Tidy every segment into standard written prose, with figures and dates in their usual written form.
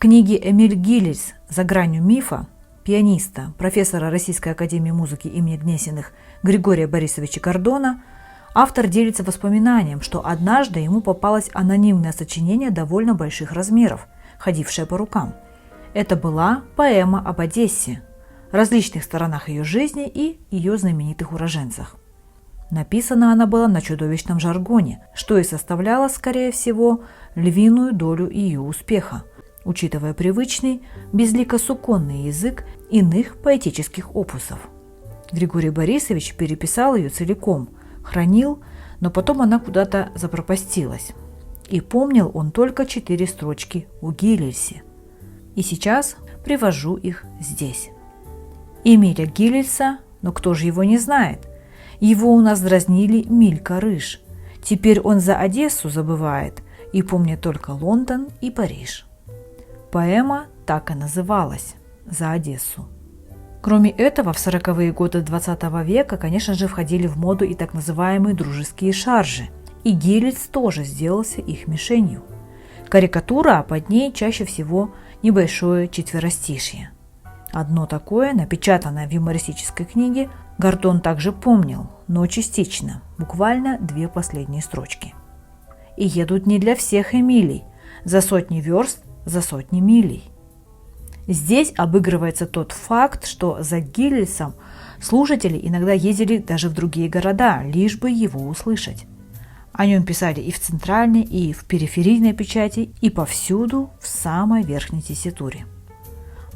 книге Эмиль Гиллельс «За гранью мифа» пианиста, профессора Российской академии музыки имени Гнесиных Григория Борисовича Гордона автор делится воспоминанием, что однажды ему попалось анонимное сочинение довольно больших размеров, ходившее по рукам. Это была поэма об Одессе, различных сторонах ее жизни и ее знаменитых уроженцах. Написана она была на чудовищном жаргоне, что и составляло, скорее всего, львиную долю ее успеха, учитывая привычный, безлико-суконный язык иных поэтических опусов. Григорий Борисович переписал ее целиком, хранил, но потом она куда-то запропастилась. И помнил он только 4 строчки у Гиллельсе. И сейчас привожу их здесь. Эмиля Гиллельса, но кто же его не знает? Его у нас дразнили Милька Рыж. Теперь он за Одессу забывает и помнит только Лондон и Париж. Поэма так и называлась «За Одессу». Кроме этого, в 40-е годы 20 века, конечно же, входили в моду и так называемые дружеские шаржи, и Гиллельс тоже сделался их мишенью. Карикатура, а под ней чаще всего небольшое четверостишье. Одно такое, напечатанное в юмористической книге, Гордон также помнил, но частично, буквально 2 последние строчки. «И едут не для всех Эмилий, за сотни верст, за сотни милей». Здесь обыгрывается тот факт, что за Гиллельсом слушатели иногда ездили даже в другие города, лишь бы его услышать. О нем писали и в центральной, и в периферийной печати, и повсюду в самой верхней тесситуре.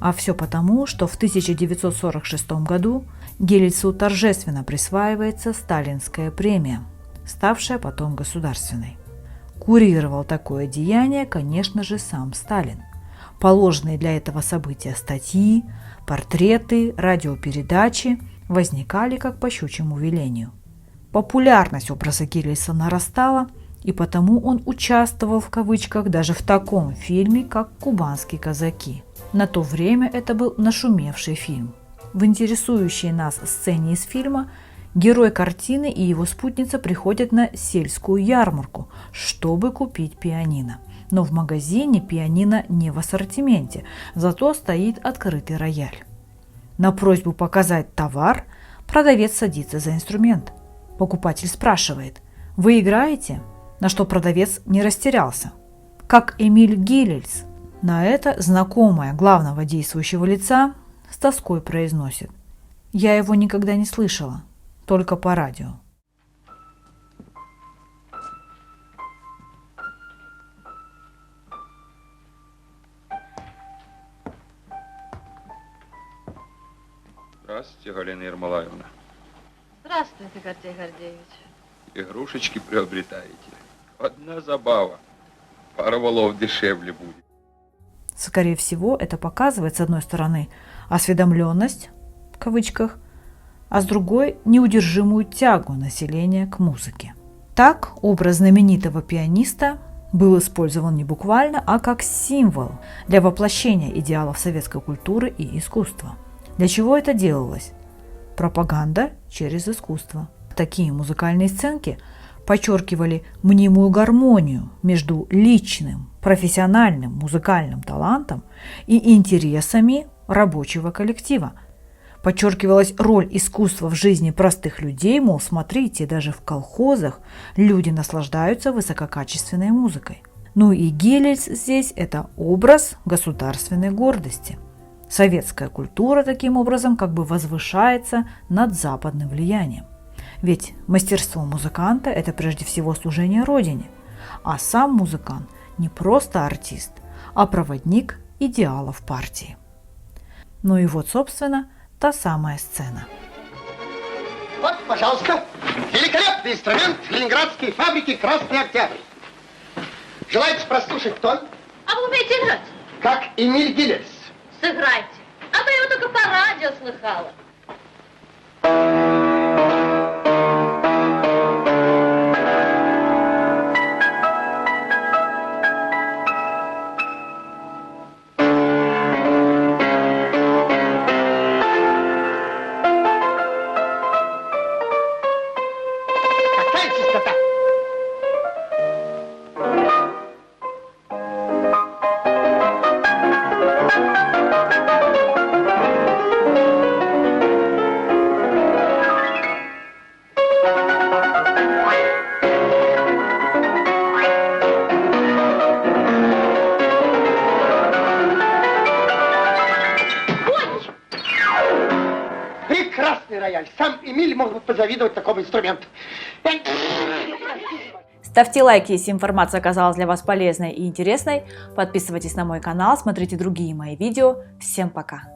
А все потому, что в 1946 году Гиллельсу торжественно присваивается сталинская премия, ставшая потом государственной. Курировал такое деяние, конечно же, сам Сталин. Положенные для этого события статьи, портреты, радиопередачи возникали как по щучьему велению. Популярность образа Гиллельса нарастала, и потому он участвовал в кавычках даже в таком фильме, как «Кубанские казаки». На то время это был нашумевший фильм. В интересующей нас сцене из фильма герой картины и его спутница приходят на сельскую ярмарку, чтобы купить пианино. Но в магазине пианино не в ассортименте, зато стоит открытый рояль. На просьбу показать товар продавец садится за инструмент. Покупатель спрашивает: «Вы играете?» На что продавец не растерялся. Как Эмиль Гиллельс. На это знакомая главного действующего лица с тоской произносит: «Я его никогда не слышала, только по радио». Здравствуйте, Галина Ермолаевна. Здравствуйте, Гордей Гордеевич. Игрушечки приобретаете. Одна забава. Пара валов дешевле будет. Скорее всего, это показывает, с одной стороны, осведомленность, в кавычках, а с другой – неудержимую тягу населения к музыке. Так, образ знаменитого пианиста был использован не буквально, а как символ для воплощения идеалов советской культуры и искусства. Для чего это делалось? Пропаганда через искусство. Такие музыкальные сценки подчеркивали мнимую гармонию между личным, профессиональным музыкальным талантом и интересами рабочего коллектива. Подчеркивалась роль искусства в жизни простых людей, мол, смотрите, даже в колхозах люди наслаждаются высококачественной музыкой. Ну и Гиллельс здесь – это образ государственной гордости. Советская культура таким образом как бы возвышается над западным влиянием. Ведь мастерство музыканта – это прежде всего служение Родине, а сам музыкант не просто артист, а проводник идеалов партии. Ну и вот, собственно, та самая сцена. Вот, пожалуйста, великолепный инструмент ленинградской фабрики «Красный Октябрь». Желаете прослушать тон? А вы умеете играть? Как Эмиль Гиллельс. Сыграйте. А то я его только по радио слыхала. Какая чистота! Прекрасный рояль. Сам Эмиль мог бы позавидовать такому инструменту. Ставьте лайки, если информация оказалась для вас полезной и интересной. Подписывайтесь на мой канал, смотрите другие мои видео. Всем пока!